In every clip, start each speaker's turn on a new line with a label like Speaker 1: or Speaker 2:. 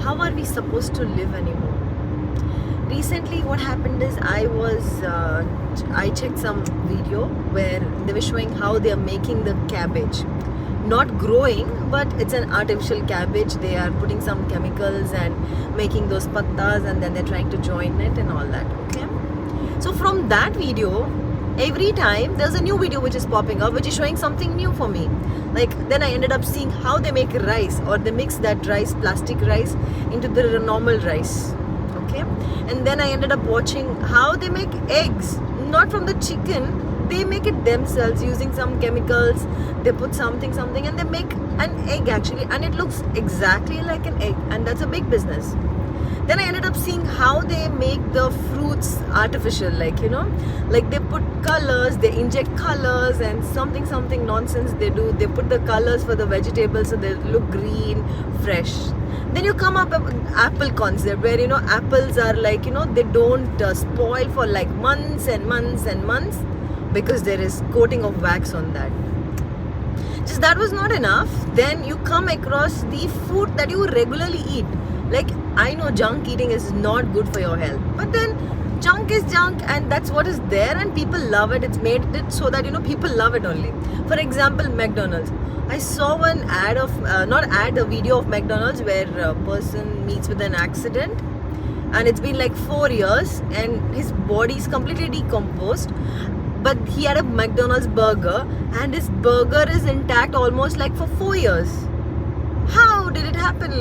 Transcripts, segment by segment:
Speaker 1: how are we supposed to live anymore? Recently what happened is I checked some video where they were showing how they are making the cabbage, not growing, but it's an artificial cabbage. They are putting some chemicals and making those pattas, and then they're trying to join it and all that. Okay, so from that video, every time there's a new video which is popping up, which is showing something new for me. Like, then I ended up seeing how they make rice, or they mix that rice, plastic rice, into the normal rice. Okay, and then I ended up watching how they make eggs, not from the chicken. They make it themselves using some chemicals. They put something, and they make an egg actually, and it looks exactly like an egg, and that's a big business. Then I ended up seeing how they make the fruits artificial, like they put colors, they inject colors and something nonsense they do. They put the colors for the vegetables so they look green, fresh. Then you come up with apple concept, where apples are like they don't spoil for like months and months and months, because there is coating of wax on that. Just that was not enough. Then you come across the food that you regularly eat. Like, I know junk eating is not good for your health, but then junk is junk, and that's what is there, and people love it. It's made it so that people love it only. For example, McDonald's. I saw one ad of a video of McDonald's where a person meets with an accident, and it's been like 4 years, and his body is completely decomposed, but he had a McDonald's burger, and his burger is intact almost like for 4 years. How did it happen?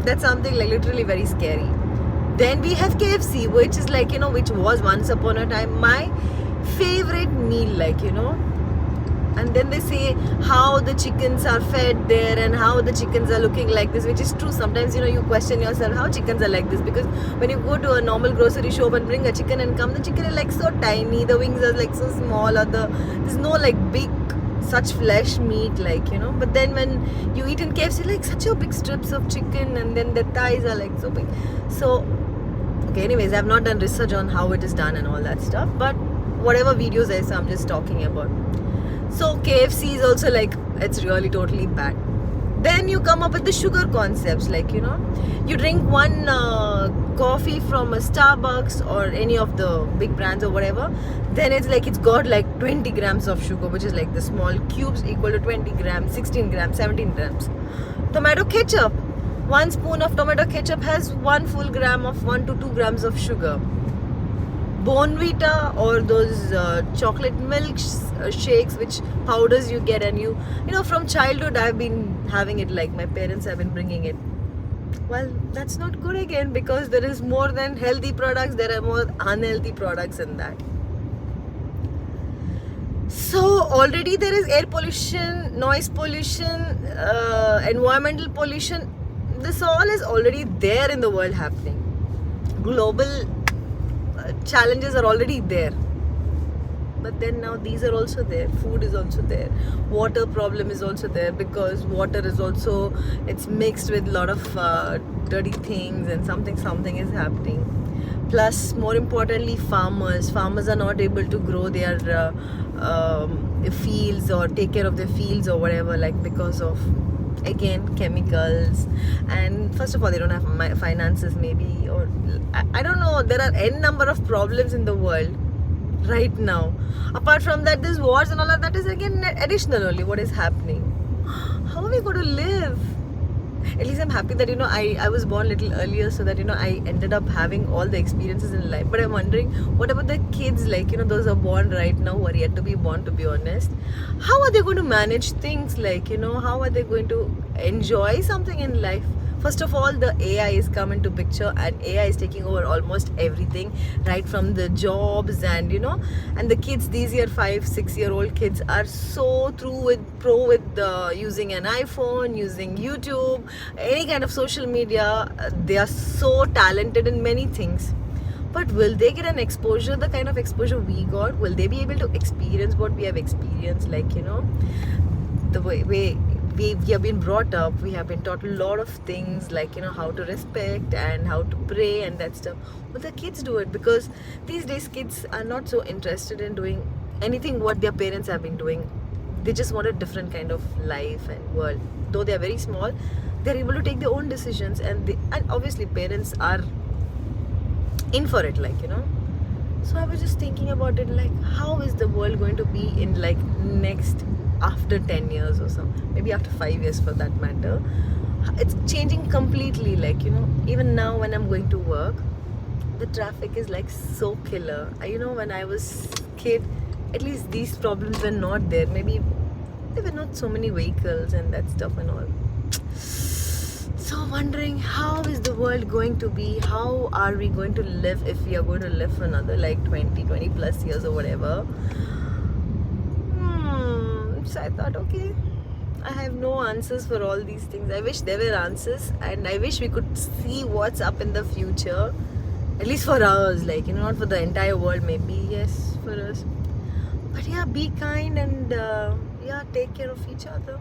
Speaker 1: That's something like literally very scary. Then we have KFC, which is like which was once upon a time my favorite meal, and then they say how the chickens are fed there and how the chickens are looking like this, which is true. Sometimes you question yourself how chickens are like this, because when you go to a normal grocery shop and bring a chicken and come, the chicken is like so tiny, the wings are like so small, or there's no like big such flesh meat, but then when you eat in KFC, like such a big strips of chicken, and then the thighs are like so big. So okay, anyways, I've not done research on how it is done and all that stuff, but whatever videos I saw, I'm just talking about. So KFC is also like, it's really totally bad. Then you come up with the sugar concepts, you drink one coffee from a Starbucks or any of the big brands or whatever, then it's like it's got like 20 grams of sugar, which is like the small cubes equal to 20 grams, 16 grams, 17 grams. Tomato ketchup, 1 spoon of tomato ketchup has 1 full gram of 1 to 2 grams of sugar. Bonvita, or those chocolate milk shakes, which powders you get, and from childhood I've been having it, like my parents have been bringing it. Well, that's not good again, because there is more than healthy products, there are more unhealthy products in that. So already there is air pollution, noise pollution, environmental pollution. This all is already there in the world happening. Global challenges are already there, but then now these are also there. Food is also there. Water problem is also there, because water is also, it's mixed with a lot of dirty things, and something is happening. Plus, more importantly, farmers are not able to grow their fields or take care of their fields or whatever, because of, again, chemicals. And first of all, they don't have finances, maybe, or I don't know. There are n number of problems in the world right now. Apart from that, there's wars and all of that is again additional only what is happening. How are we going to live? At least I'm happy that I was born a little earlier, so that I ended up having all the experiences in life. But I'm wondering, what about the kids, those are born right now, who are yet to be born, to be honest? How are they going to manage things? How are they going to enjoy something in life? First of all, the AI is come into picture, and AI is taking over almost everything, right from the jobs, and and the kids, these 5-6-year-old kids are so pro with using an iPhone, using YouTube, any kind of social media. They are so talented in many things. But will they get an exposure, the kind of exposure we got? Will they be able to experience what we have experienced? The way we have been brought up, we have been taught a lot of things, how to respect and how to pray and that stuff. Will the kids do it? Because these days kids are not so interested in doing anything what their parents have been doing. They just want a different kind of life and world. though they are very small, they're able to take their own decisions, and obviously parents are in for it, like, you know. So I was just thinking about it, like, how is the world going to be in like next, after 10 years or so, maybe after 5 years for that matter. It's changing completely, like, you know. Even now when I'm going to work, the traffic is like so killer. You know, when I was kid, at least these problems were not there. Maybe there were not so many vehicles and that stuff and all. So wondering, how is the world going to be? How are we going to live if we are going to live for another like 20 plus years or whatever? So I thought, okay, I have no answers for all these things. I wish there were answers, and I wish we could see what's up in the future. At least for us, like, you know, not for the entire world, maybe, yes, for us. But yeah, be kind and yeah, take care of each other.